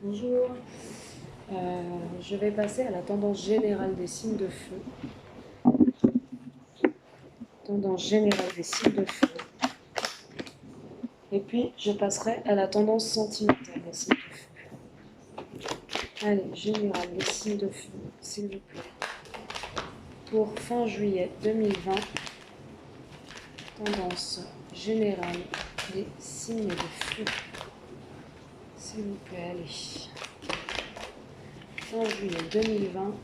Bonjour. Je vais passer à la tendance générale des signes de feu. Tendance générale des signes de feu. Et puis, je passerai à la tendance sentimentale des signes de feu. Allez, générale des signes de feu, s'il vous plaît. Pour fin juillet 2020, tendance générale des signes de feu. S'il vous plaît, allez. Fin juillet 2020.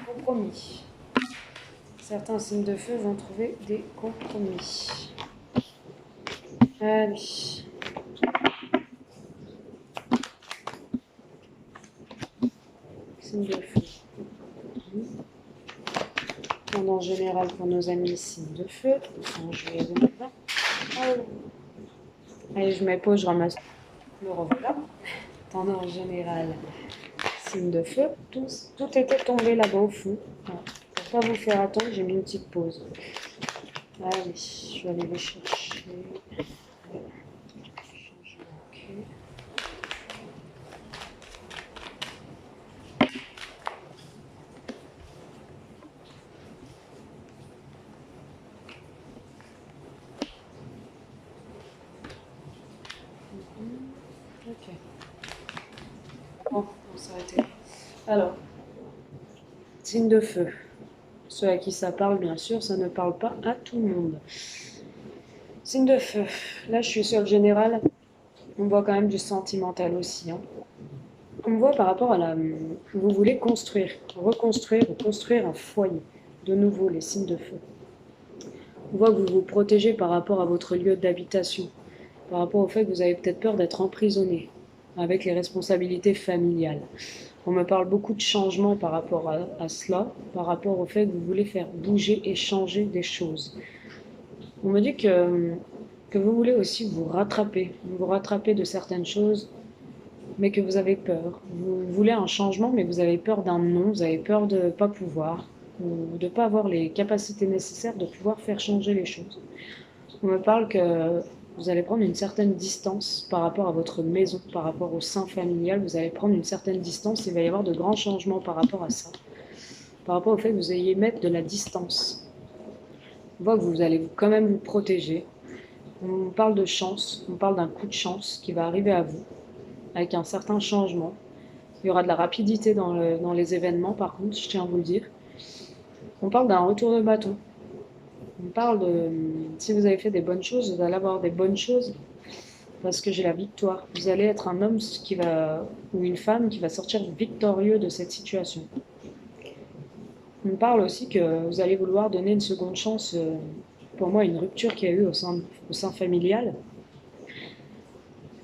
Compromis. Certains signes de feu vont trouver des compromis. Allez. Signes de feu. Tendance générale pour nos amis signes de feu. En juillet 2020. Allez, je mets pause, je ramasse le revoilà. Tendance générale signe de feu. Tout était tombé là-bas au fond. Voilà. Pour pas vous faire attendre, j'ai mis une petite pause. Allez, je vais aller les chercher. Ok. Bon, on va s'arrêter. Alors, signe de feu. Ceux à qui ça parle, bien sûr, ça ne parle pas à tout le monde. Signe de feu. Là, je suis sur le général. On voit quand même du sentimental aussi. Hein. On voit par rapport à la... Vous voulez construire, reconstruire ou construire un foyer. De nouveau, les signes de feu. On voit que vous vous protégez par rapport à votre lieu d'habitation. Par rapport au fait que vous avez peut-être peur d'être emprisonné avec les responsabilités familiales. On me parle beaucoup de changements par rapport à cela, par rapport au fait que vous voulez faire bouger et changer des choses. On me dit que vous voulez aussi vous rattraper de certaines choses, mais que vous avez peur. Vous voulez un changement, mais vous avez peur d'un non, vous avez peur de ne pas pouvoir, ou de ne pas avoir les capacités nécessaires de pouvoir faire changer les choses. On me parle que vous allez prendre une certaine distance par rapport à votre maison, par rapport au sein familial, vous allez prendre une certaine distance, il va y avoir de grands changements par rapport à ça, par rapport au fait que vous ayez mettre de la distance. On voit que vous allez quand même vous protéger. On parle de chance, on parle d'un coup de chance qui va arriver à vous, avec un certain changement. Il y aura de la rapidité dans les événements, par contre, je tiens à vous le dire. On parle d'un retour de bâton. On parle de, si vous avez fait des bonnes choses, vous allez avoir des bonnes choses, parce que j'ai la victoire. Vous allez être un homme ou une femme qui va sortir victorieux de cette situation. On parle aussi que vous allez vouloir donner une seconde chance, pour moi, une rupture qu'il y a eu au sein familial.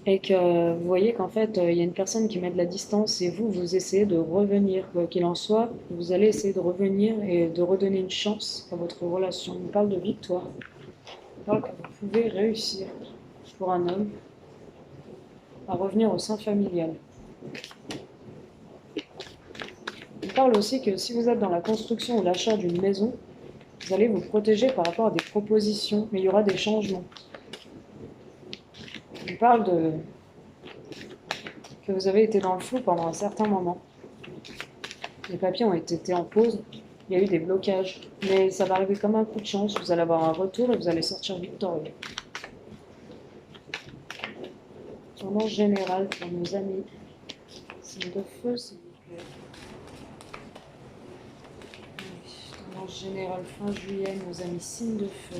Et que vous voyez qu'en fait, il y a une personne qui met de la distance et vous essayez de revenir. Quoi qu'il en soit, vous allez essayer de revenir et de redonner une chance à votre relation. On parle de victoire. On parle que vous pouvez réussir pour un homme à revenir au sein familial. On parle aussi que si vous êtes dans la construction ou l'achat d'une maison, vous allez vous protéger par rapport à des propositions, mais il y aura des changements. On parle que vous avez été dans le flou pendant un certain moment. Les papiers ont été en pause, il y a eu des blocages, mais ça va arriver comme un coup de chance, vous allez avoir un retour et vous allez sortir victorieux. Tendance générale pour nos amis. Signe de feu, s'il vous plaît. Tendance générale fin juillet, nos amis signes de feu.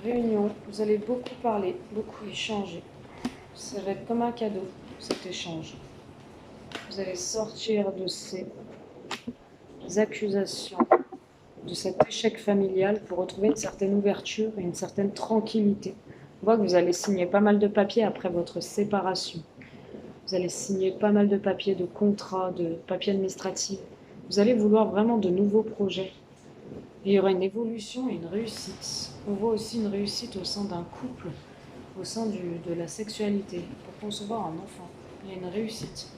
Réunion, vous allez beaucoup parler, beaucoup échanger. Ça va être comme un cadeau, cet échange. Vous allez sortir de ces accusations, de cet échec familial pour retrouver une certaine ouverture et une certaine tranquillité. On voit que vous allez signer pas mal de papiers après votre séparation. Vous allez signer pas mal de papiers, de contrats, de papiers administratifs. Vous allez vouloir vraiment de nouveaux projets. Et il y aura une évolution et une réussite. On voit aussi une réussite au sein d'un couple, au sein de la sexualité, pour concevoir un enfant. Il y a une réussite.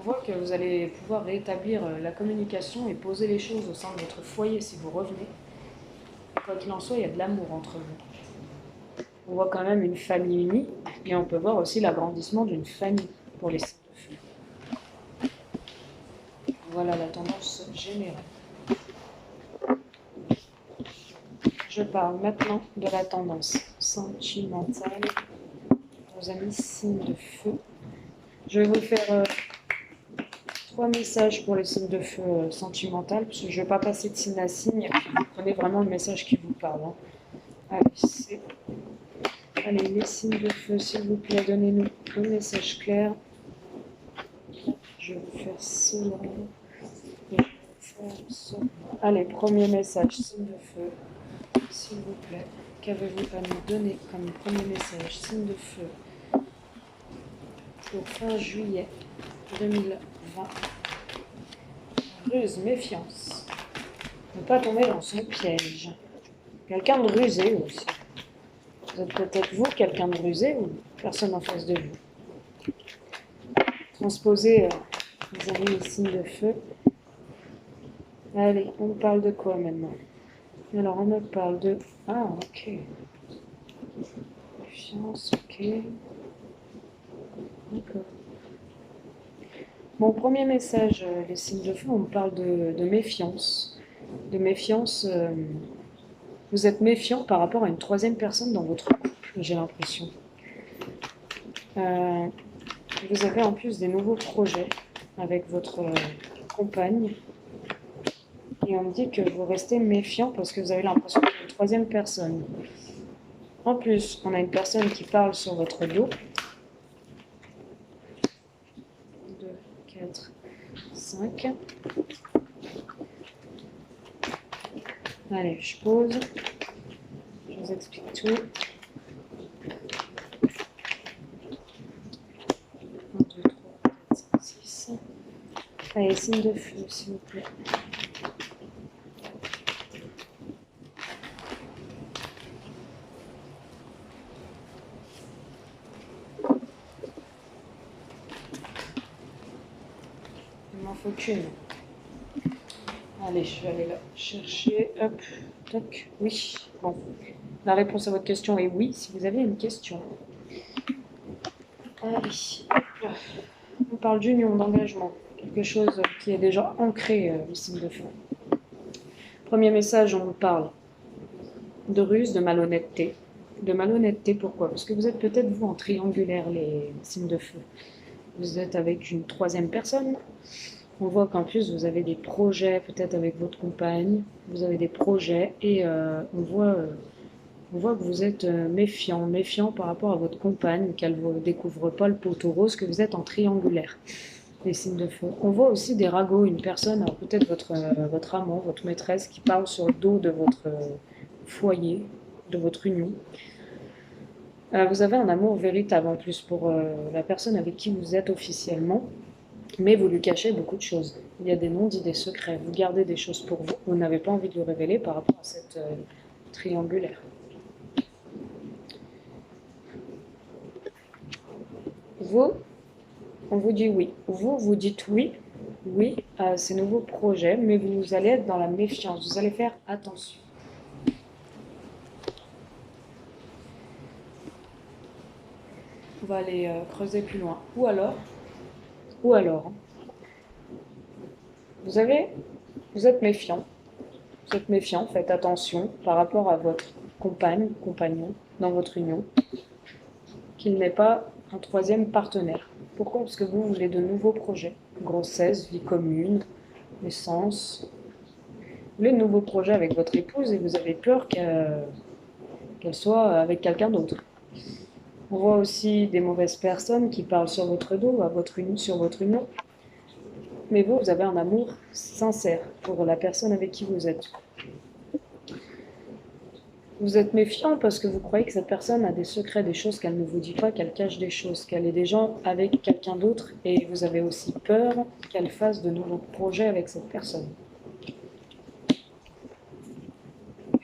On voit que vous allez pouvoir rétablir la communication et poser les choses au sein de votre foyer si vous revenez. Quoi qu'il en soit, il y a de l'amour entre vous. On voit quand même une famille unie et on peut voir aussi l'agrandissement d'une famille pour les signes de feu. Voilà la tendance générale. Je parle maintenant de la tendance sentimentale. Nos amis signes de feu. Je vais vous faire 3 messages pour les signes de feu sentimentales, parce que je ne vais pas passer de signe à signe. Vous prenez vraiment le message qui vous parle. Hein. Allez, les signes de feu, s'il vous plaît, donnez-nous un message clair. Je vais vous faire cela. Allez, premier message, signe de feu. S'il vous plaît, qu'avez-vous à nous donner comme premier message, signe de feu, pour fin juillet 2020. Ruse, méfiance. Ne pas tomber dans son piège. Quelqu'un de rusé aussi. Vous êtes peut-être vous, quelqu'un de rusé, ou personne en face de vous. Transposez, les amis, les signes de feu. Allez, on parle de quoi maintenant? Alors, on me parle de... Ah, ok. Confiance, ok. D'accord. Mon premier message, les signes de feu, on me parle de méfiance. De méfiance. Vous êtes méfiant par rapport à une troisième personne dans votre couple, j'ai l'impression. Vous avez en plus des nouveaux projets avec votre compagne. Et on me dit que vous restez méfiant parce que vous avez l'impression qu'il y a une troisième personne. En plus, on a une personne qui parle sur votre dos. 2, 4, 5. Allez, je pose. Je vous explique tout. 1, 2, 3, 4, 5, 6. Allez, signe de feu, s'il vous plaît. Il m'en faut qu'une. Allez, je vais aller là chercher. Hop, toc. Oui. Bon. La réponse à votre question est oui, si vous avez une question. Allez. On parle d'union, d'engagement. Quelque chose qui est déjà ancré, le signe de feu. Premier message, on vous parle de ruse, de malhonnêteté. De malhonnêteté, pourquoi? Parce que vous êtes peut-être, vous, en triangulaire, les signes de feu. Vous êtes avec une troisième personne. On voit qu'en plus, vous avez des projets, peut-être avec votre compagne. Vous avez des projets et on voit que vous êtes méfiant par rapport à votre compagne, qu'elle ne découvre pas le poteau rose, que vous êtes en triangulaire. Les signes de feu. On voit aussi des ragots, une personne, alors peut-être votre amant, votre maîtresse, qui parle sur le dos de votre foyer, de votre union. Vous avez un amour véritable en plus pour la personne avec qui vous êtes officiellement, mais vous lui cachez beaucoup de choses. Il y a des non-dits, des secrets. Vous gardez des choses pour vous. Vous n'avez pas envie de le révéler par rapport à cette triangulaire. Vous, on vous dit oui. Vous dites oui à ces nouveaux projets, mais vous allez être dans la méfiance. Vous allez faire attention. On va aller creuser plus loin. Ou alors, vous êtes méfiant. Vous êtes méfiant, faites attention par rapport à votre compagnon dans votre union, qu'il n'ait pas un troisième partenaire. Pourquoi? Parce que vous voulez de nouveaux projets. Grossesse, vie commune, naissance. Vous voulez de nouveaux projets avec votre épouse et vous avez peur qu'elle soit avec quelqu'un d'autre. On voit aussi des mauvaises personnes qui parlent sur votre dos, sur votre union. Mais vous avez un amour sincère pour la personne avec qui vous êtes. Vous êtes méfiant parce que vous croyez que cette personne a des secrets, des choses qu'elle ne vous dit pas, qu'elle cache des choses, qu'elle est déjà avec quelqu'un d'autre et vous avez aussi peur qu'elle fasse de nouveaux projets avec cette personne. Et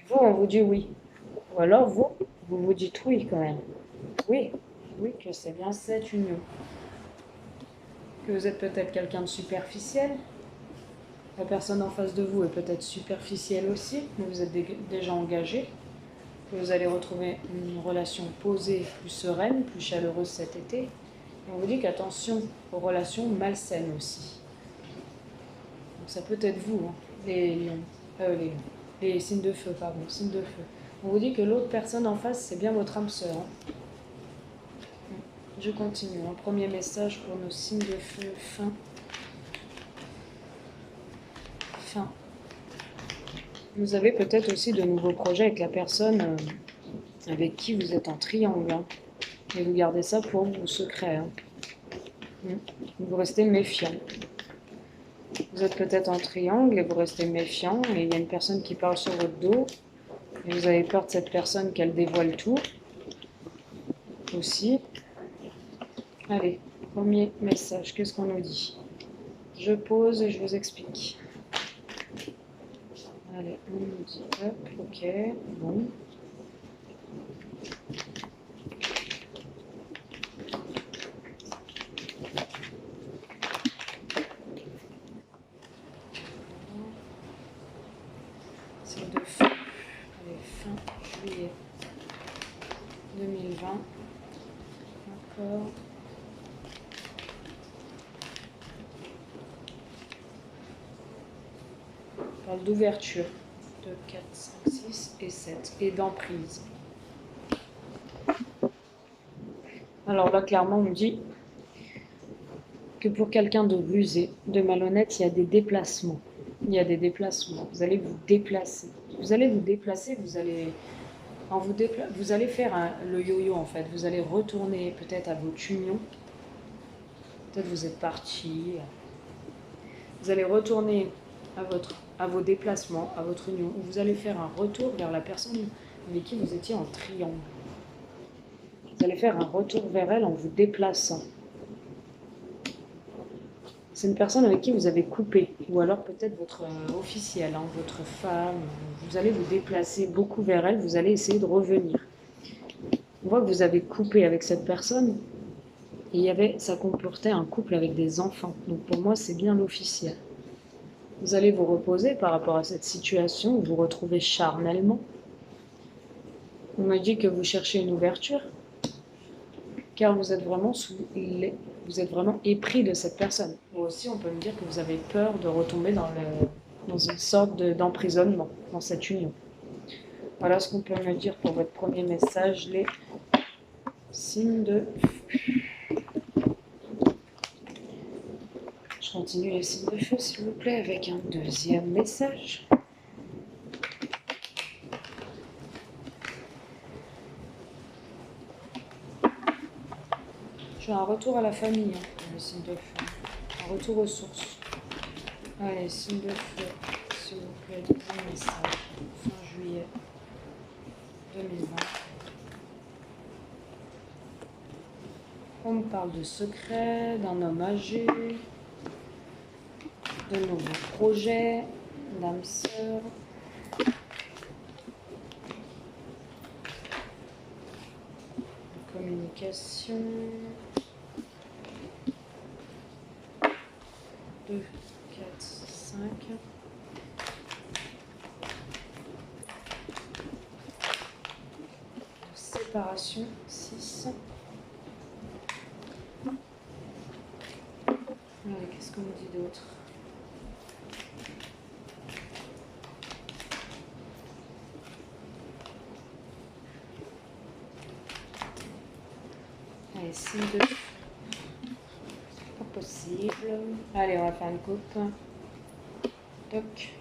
vous, on vous dit oui. Ou alors vous vous dites oui quand même. Oui, que c'est bien cette union. que vous êtes peut-être quelqu'un de superficiel. La personne en face de vous est peut-être superficielle aussi, mais vous êtes déjà engagé. Que vous allez retrouver une relation posée, plus sereine, plus chaleureuse cet été. Et on vous dit qu'attention aux relations malsaines aussi. Donc ça peut être vous, hein, les lions, les signes de feu, pardon, signes de feu. On vous dit que l'autre personne en face, c'est bien votre âme sœur. Hein. Je continue. Un premier message pour nos signes de feu, fin. Fin. Vous avez peut-être aussi de nouveaux projets avec la personne avec qui vous êtes en triangle. Hein. Et vous gardez ça pour vos secrets. Hein. Vous restez méfiant. Vous êtes peut-être en triangle et vous restez méfiant. Et il y a une personne qui parle sur votre dos. Et vous avez peur de cette personne qu'elle dévoile tout. Aussi. Allez, premier message. Qu'est-ce qu'on nous dit? Je pose et je vous explique. Allez, on nous dit, hop, ok, bon. C'est de fin, allez, fin juillet 2020. Encore. On parle d'ouverture. 2, 4, 5, 6 et 7. Et d'emprise. Alors là, clairement, on me dit que pour quelqu'un de rusé, de malhonnête, il y a des déplacements. Il y a des déplacements. Vous allez vous déplacer. Vous allez vous déplacer, vous allez faire le yo-yo en fait. Vous allez retourner peut-être à votre union. Peut-être vous êtes parti. Vous allez retourner à vos déplacements, à votre union. Ou vous allez faire un retour vers la personne avec qui vous étiez en triangle. Vous allez faire un retour vers elle en vous déplaçant. C'est une personne avec qui vous avez coupé, ou alors peut-être votre officiel, hein, votre femme. Vous allez vous déplacer beaucoup vers elle, vous allez essayer de revenir. On voit que vous avez coupé avec cette personne, et ça comportait un couple avec des enfants. Donc pour moi, c'est bien l'officiel. Vous allez vous reposer par rapport à cette situation, vous vous retrouvez charnellement. On me dit que vous cherchez une ouverture, car vous êtes vraiment vous êtes vraiment épris de cette personne. Ou aussi, on peut me dire que vous avez peur de retomber dans une sorte d'emprisonnement dans cette union. Voilà ce qu'on peut me dire pour votre premier message, les signes de feu. Je continue les signes de feu, s'il vous plaît, avec un deuxième message. J'ai un retour à la famille, hein, pour les signes de feu. Un retour aux sources. Allez, signes de feu, s'il vous plaît, deuxième message. Fin juillet 2020. On me parle de secrets, d'un homme âgé, de nouveaux projets, d'âme sœur. Communication. 2, 4, 5. Séparation, 6. Allez, qu'est-ce qu'on me dit d'autre? Allez, signe de... Pas possible. Allez, on va faire une coupe. Toc.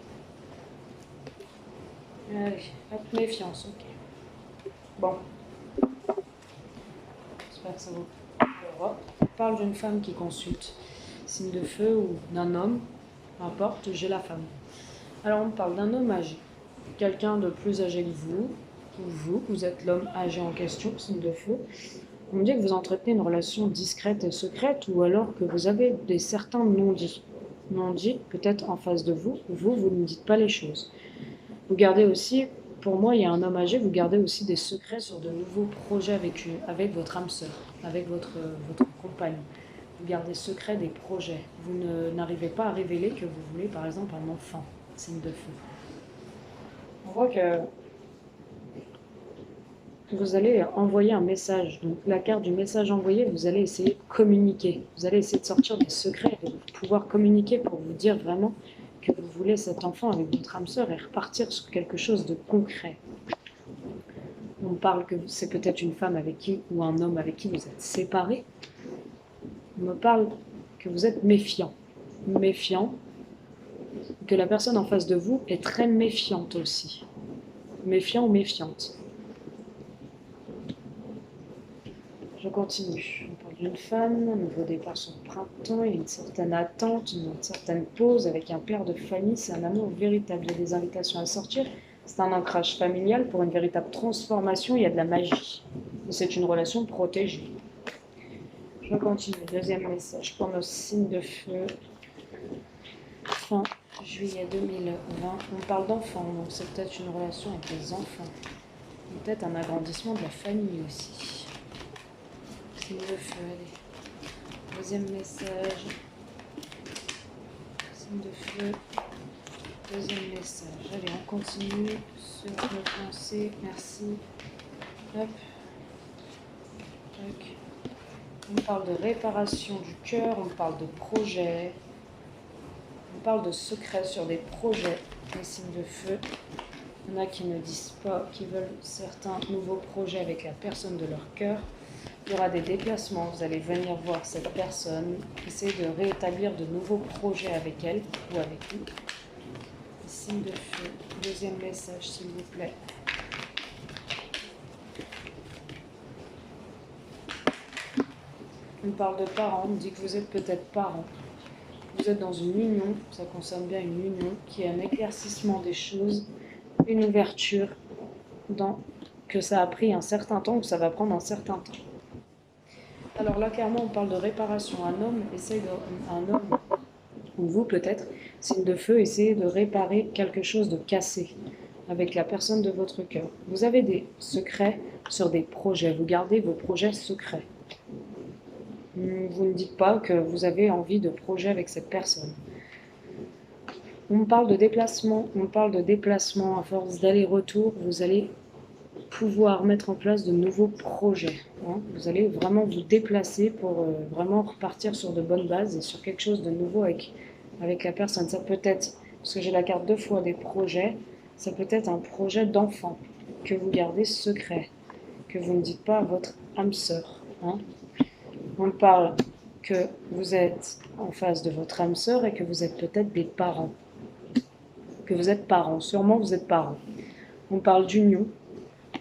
Allez, hop, méfiance, ok. Bon. J'espère que ça vous... On parle d'une femme qui consulte. Signe de feu ou d'un homme. Peu importe, j'ai la femme. Alors, on parle d'un homme âgé. Quelqu'un de plus âgé que vous. Ou vous êtes l'homme âgé en question, signe de feu. On me dit que vous entretenez une relation discrète et secrète ou alors que vous avez certains non-dits. Non-dits peut-être en face de vous, vous ne dites pas les choses. Vous gardez aussi, pour moi il y a un homme âgé, vous gardez aussi des secrets sur de nouveaux projets avec votre âme sœur, avec votre compagne. Vous gardez secret des projets. Vous n'arrivez pas à révéler que vous voulez, par exemple, un enfant. Signe de feu. On voit que vous allez envoyer un message. Donc, la carte du message envoyé, vous allez essayer de communiquer. Vous allez essayer de sortir des secrets, de pouvoir communiquer pour vous dire vraiment que vous voulez cet enfant avec votre âme sœur et repartir sur quelque chose de concret. On parle que c'est peut-être une femme avec qui ou un homme avec qui vous êtes séparés. On me parle que vous êtes méfiant. Méfiant, que la personne en face de vous est très méfiante aussi. Méfiant ou méfiante. Je continue. On parle d'une femme, un nouveau départ sur le printemps, il y a une certaine attente, une certaine pause avec un père de famille, c'est un amour véritable. Il y a des invitations à sortir, c'est un ancrage familial pour une véritable transformation, il y a de la magie. C'est une relation protégée. Je continue. Deuxième message pour nos signes de feu. Fin juillet 2020. On parle d'enfants, donc c'est peut-être une relation avec des enfants. Peut-être un agrandissement de la famille aussi. Signe de feu, allez. Deuxième message. Signe de feu. Deuxième message. Allez, on continue sur nos pensées. Merci. Hop. Tac. On parle de réparation du cœur, on parle de projet, on parle de secrets sur des projets, les signes de feu. Il y en a qui ne disent pas, qui veulent certains nouveaux projets avec la personne de leur cœur. Il y aura des déplacements, vous allez venir voir cette personne, essayer de rétablir de nouveaux projets avec elle ou avec lui. Les signes de feu. Deuxième message, s'il vous plaît. On parle de parents, on dit que vous êtes peut-être parents. Vous êtes dans une union, ça concerne bien une union, qui est un éclaircissement des choses, une ouverture, que ça a pris un certain temps ou que ça va prendre un certain temps. Alors là, clairement, on parle de réparation. Un homme, ou vous peut-être, signe de feu, essayez de réparer quelque chose de cassé avec la personne de votre cœur. Vous avez des secrets sur des projets, vous gardez vos projets secrets. Vous ne dites pas que vous avez envie de projet avec cette personne. On parle de déplacement, à force d'aller-retour, vous allez pouvoir mettre en place de nouveaux projets. Vous allez vraiment vous déplacer pour vraiment repartir sur de bonnes bases et sur quelque chose de nouveau avec la personne. Ça peut être, parce que j'ai la carte 2 fois des projets, ça peut être un projet d'enfant que vous gardez secret, que vous ne dites pas à votre âme sœur. On parle que vous êtes en face de votre âme sœur et que vous êtes peut-être des parents. Que vous êtes parents, sûrement vous êtes parents. On parle d'union,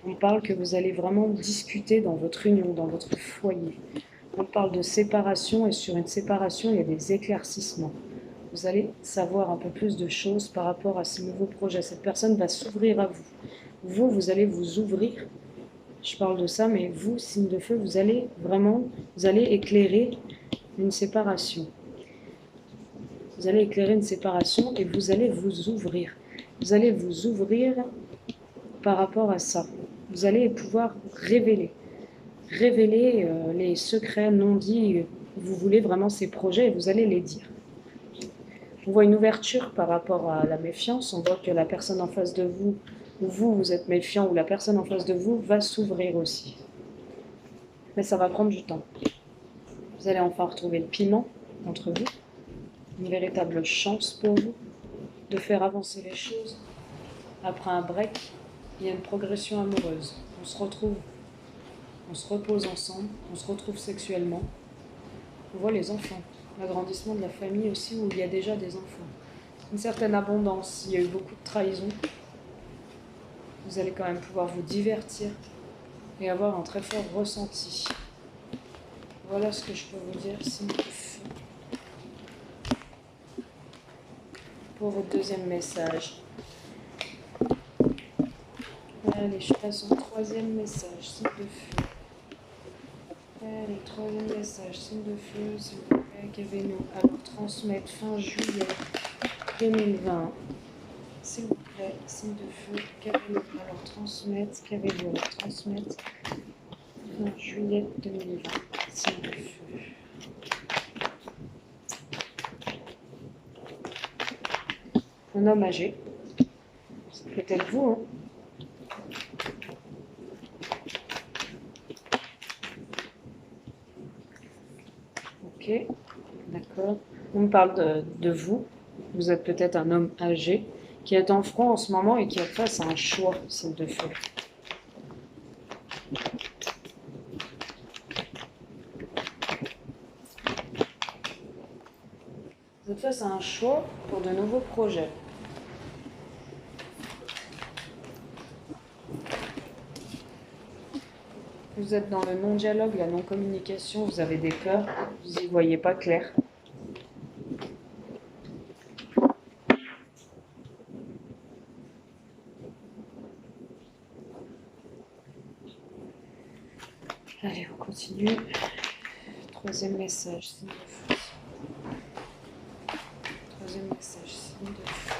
on parle que vous allez vraiment discuter dans votre union, dans votre foyer. On parle de séparation et sur une séparation, il y a des éclaircissements. Vous allez savoir un peu plus de choses par rapport à ce nouveau projet. Cette personne va s'ouvrir à vous. Vous allez vous ouvrir. Je parle de ça, mais vous, signe de feu, vous allez éclairer une séparation. Vous allez éclairer une séparation et vous allez vous ouvrir. Vous allez vous ouvrir par rapport à ça. Vous allez pouvoir révéler les secrets non dits. Vous voulez vraiment ces projets et vous allez les dire. On voit une ouverture par rapport à la méfiance. On voit que la personne en face de vous, ou vous êtes méfiant, ou la personne en face de vous va s'ouvrir aussi. Mais ça va prendre du temps. Vous allez enfin retrouver le piment entre vous. Une véritable chance pour vous de faire avancer les choses. Après un break, il y a une progression amoureuse. On se retrouve, on se repose ensemble, on se retrouve sexuellement. On voit les enfants, l'agrandissement de la famille aussi où il y a déjà des enfants. Une certaine abondance, il y a eu beaucoup de trahison. Vous allez quand même pouvoir vous divertir et avoir un très fort ressenti. Voilà ce que je peux vous dire, signe de feu. Pour votre deuxième message. Allez, je passe au troisième message, signe de feu. Allez, troisième message, signe de feu, s'il vous plaît, qu'avez-nous alors transmettre fin juillet 2020. S'il vous plaît, signe de feu, qu'avez-nous alors transmettre, qu'avez-vous alors transmettre fin juillet 2020, signe de feu. un homme âgé. C'est peut-être vous, hein. Ok, d'accord. On me parle de vous. Vous êtes peut-être un homme âgé qui est en froid en ce moment et qui est face à un choix, signe de feu. Vous êtes face à un choix pour de nouveaux projets. Vous êtes dans le non-dialogue, la non-communication, vous avez des peurs, vous n'y voyez pas clair. Allez, on continue. Troisième message, signe de feu. Troisième message, signe de feu.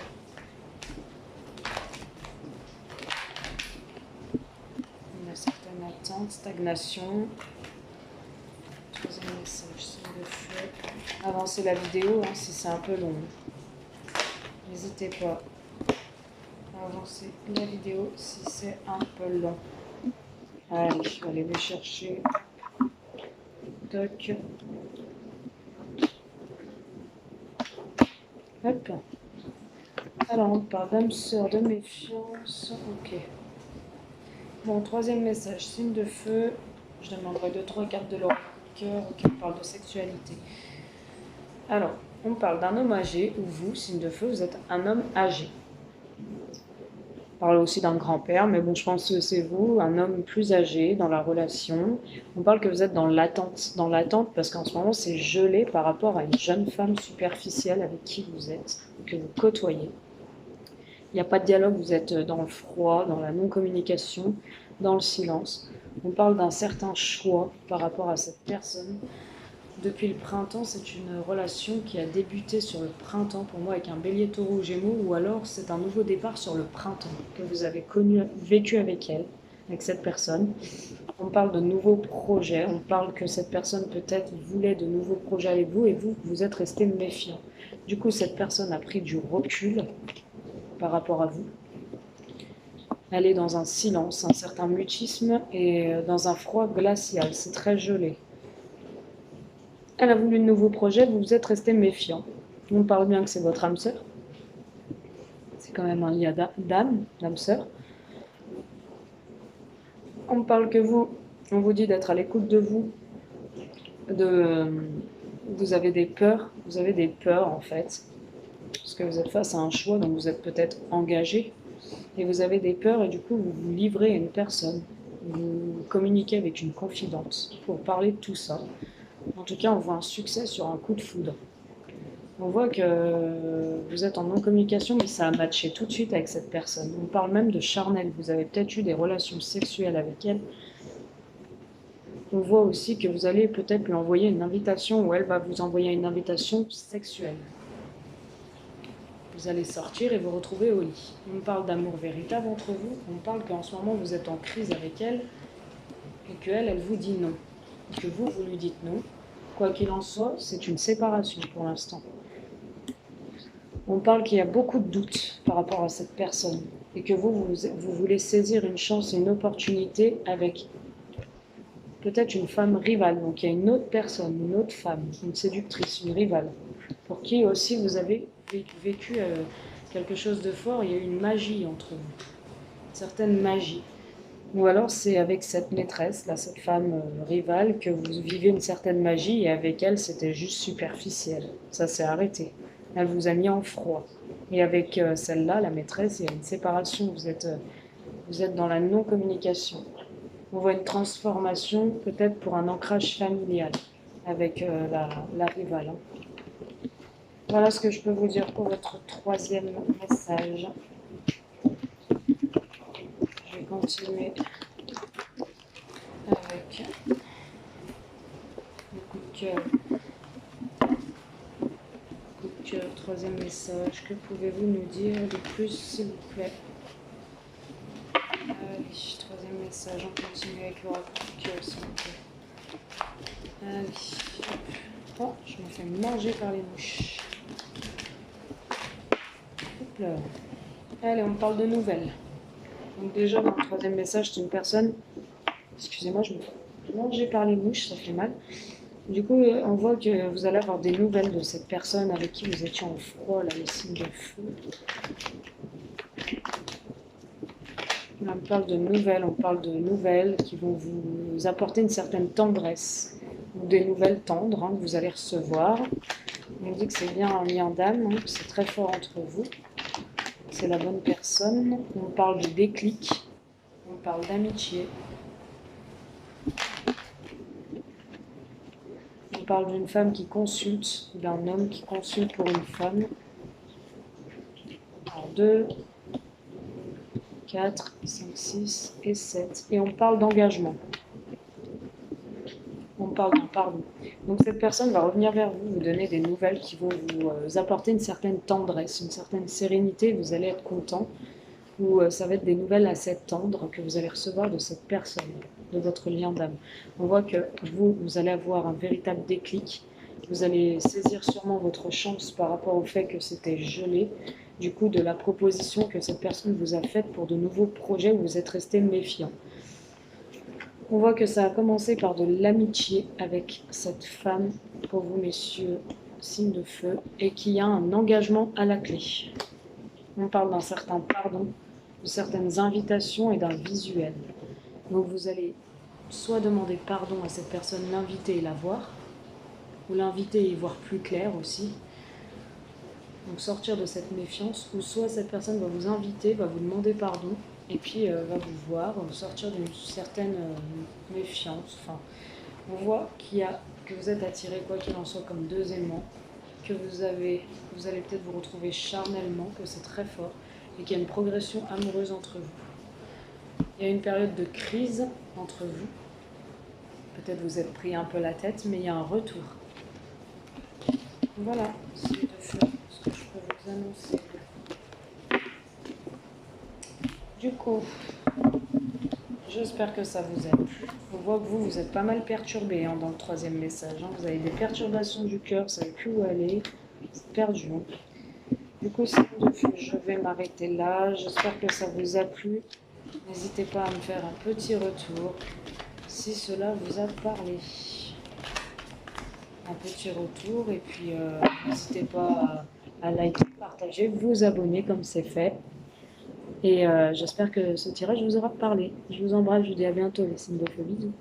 Une certaine attente, stagnation. Troisième message, signe de feu. Avancez la vidéo hein, si c'est un peu long. N'hésitez pas à avancer la vidéo si c'est un peu long. Allez, je vais aller les chercher. Toc. Hop. Alors, on parle d'âme sœur, de méfiance. Ok. Bon, troisième message, signe de feu. Je demanderai 2-3 cartes de l'oracle cœur. Ok, on parle de sexualité. Alors, on parle d'un homme âgé, ou vous, signe de feu, vous êtes un homme âgé. On parle aussi d'un grand-père, mais bon, je pense que c'est vous, un homme plus âgé dans la relation. On parle que vous êtes dans l'attente parce qu'en ce moment, c'est gelé par rapport à une jeune femme superficielle avec qui vous êtes, que vous côtoyez. Il n'y a pas de dialogue, vous êtes dans le froid, dans la non-communication, dans le silence. On parle d'un certain choix par rapport à cette personne. Depuis le printemps, c'est une relation qui a débuté sur le printemps pour moi avec un bélier taureau gémeaux, ou alors c'est un nouveau départ sur le printemps que vous avez vécu avec elle, avec cette personne. On parle de nouveaux projets, on parle que cette personne peut-être voulait de nouveaux projets avec vous et vous êtes resté méfiant. Du coup, cette personne a pris du recul par rapport à vous. Elle est dans un silence, un certain mutisme et dans un froid glacial, c'est très gelé. Elle a voulu de nouveaux projets, vous vous êtes resté méfiant. On parle bien que c'est votre âme sœur. C'est quand même un lien d'âme, l'âme sœur. On parle que on vous dit d'être à l'écoute de vous. Vous avez des peurs en fait. Parce que vous êtes face à un choix, donc vous êtes peut-être engagé. Et vous avez des peurs et du coup vous vous livrez à une personne. Vous communiquez avec une confidente pour parler de tout ça. En tout cas, on voit un succès sur un coup de foudre. On voit que vous êtes en non-communication, mais ça a matché tout de suite avec cette personne. On parle même de charnel. Vous avez peut-être eu des relations sexuelles avec elle. On voit aussi que vous allez peut-être lui envoyer une invitation, ou elle va vous envoyer une invitation sexuelle. Vous allez sortir et vous retrouver au lit. On parle d'amour véritable entre vous. On parle qu'en ce moment, vous êtes en crise avec elle et qu'elle, elle vous dit non. Et que vous lui dites non. Quoi qu'il en soit, c'est une séparation pour l'instant. On parle qu'il y a beaucoup de doutes par rapport à cette personne et que vous voulez saisir une chance et une opportunité avec peut-être une femme rivale. Donc il y a une autre personne, une autre femme, une séductrice, une rivale, pour qui aussi vous avez vécu quelque chose de fort. Il y a eu une magie entre vous, une certaine magie. Ou alors c'est avec cette maîtresse, là, cette femme rivale, que vous vivez une certaine magie et avec elle c'était juste superficiel. Ça s'est arrêté. Elle vous a mis en froid. Et avec celle-là, la maîtresse, il y a une séparation. Vous êtes dans la non-communication. On voit une transformation peut-être pour un ancrage familial avec la rivale. Voilà ce que je peux vous dire pour votre troisième message. Je vais continuer avec le coup de cœur. Coup de cœur, troisième message. Que pouvez-vous nous dire de plus, s'il vous plaît? Allez, troisième message. On continue avec l'oracle du cœur, s'il vous plaît. Allez, hop. Oh, je me fais manger par les mouches. Alors, allez, on parle de nouvelles. Donc déjà, dans le troisième message, c'est une personne... Excusez-moi, je me fais manger par les mouches, ça fait mal. Du coup, on voit que vous allez avoir des nouvelles de cette personne avec qui vous étiez en froid, là, les signes de feu. Là, on parle de nouvelles qui vont vous apporter une certaine tendresse, ou des nouvelles tendres que vous allez recevoir. On dit que c'est bien un lien d'âme, que c'est très fort entre vous, c'est la bonne personne. On parle de déclic, on parle d'amitié. On parle d'une femme qui consulte, d'un homme qui consulte pour une femme. Alors 2, 4, 5, 6 et 7. Et on parle d'engagement. On parle d'un pardon. Donc cette personne va revenir vers vous, vous donner des nouvelles qui vont vous apporter une certaine tendresse, une certaine sérénité, vous allez être content. Ou ça va être des nouvelles assez tendres que vous allez recevoir de cette personne, de votre lien d'âme. On voit que vous allez avoir un véritable déclic. Vous allez saisir sûrement votre chance par rapport au fait que c'était gelé, du coup de la proposition que cette personne vous a faite pour de nouveaux projets où vous êtes resté méfiant. On voit que ça a commencé par de l'amitié avec cette femme, pour vous messieurs, signe de feu, et qu'il y a un engagement à la clé. On parle d'un certain pardon, de certaines invitations et d'un visuel. Donc vous allez soit demander pardon à cette personne, l'inviter et la voir, ou l'inviter et y voir plus clair aussi. Donc sortir de cette méfiance, ou soit cette personne va vous inviter, va vous demander pardon, et puis va vous voir, sortir d'une certaine méfiance. Enfin, on voit que vous êtes attiré, quoi qu'il en soit, comme deux aimants, que vous allez peut-être vous retrouver charnellement, que c'est très fort, et qu'il y a une progression amoureuse entre vous. Il y a une période de crise entre vous. Peut-être vous êtes pris un peu la tête, mais il y a un retour. Voilà, c'est de feu, ce que je peux vous annoncer. Du coup, j'espère que ça vous a plu. On voit que vous êtes pas mal perturbé dans le troisième message. Vous avez des perturbations du cœur, vous ne savez plus où aller, c'est perdu. Du coup, je vais m'arrêter là. J'espère que ça vous a plu. N'hésitez pas à me faire un petit retour si cela vous a parlé. Un petit retour et puis n'hésitez pas à liker, partager, vous abonner comme c'est fait. Et j'espère que ce tirage vous aura parlé. Je vous embrasse, je vous dis à bientôt les signes de feu, bisous.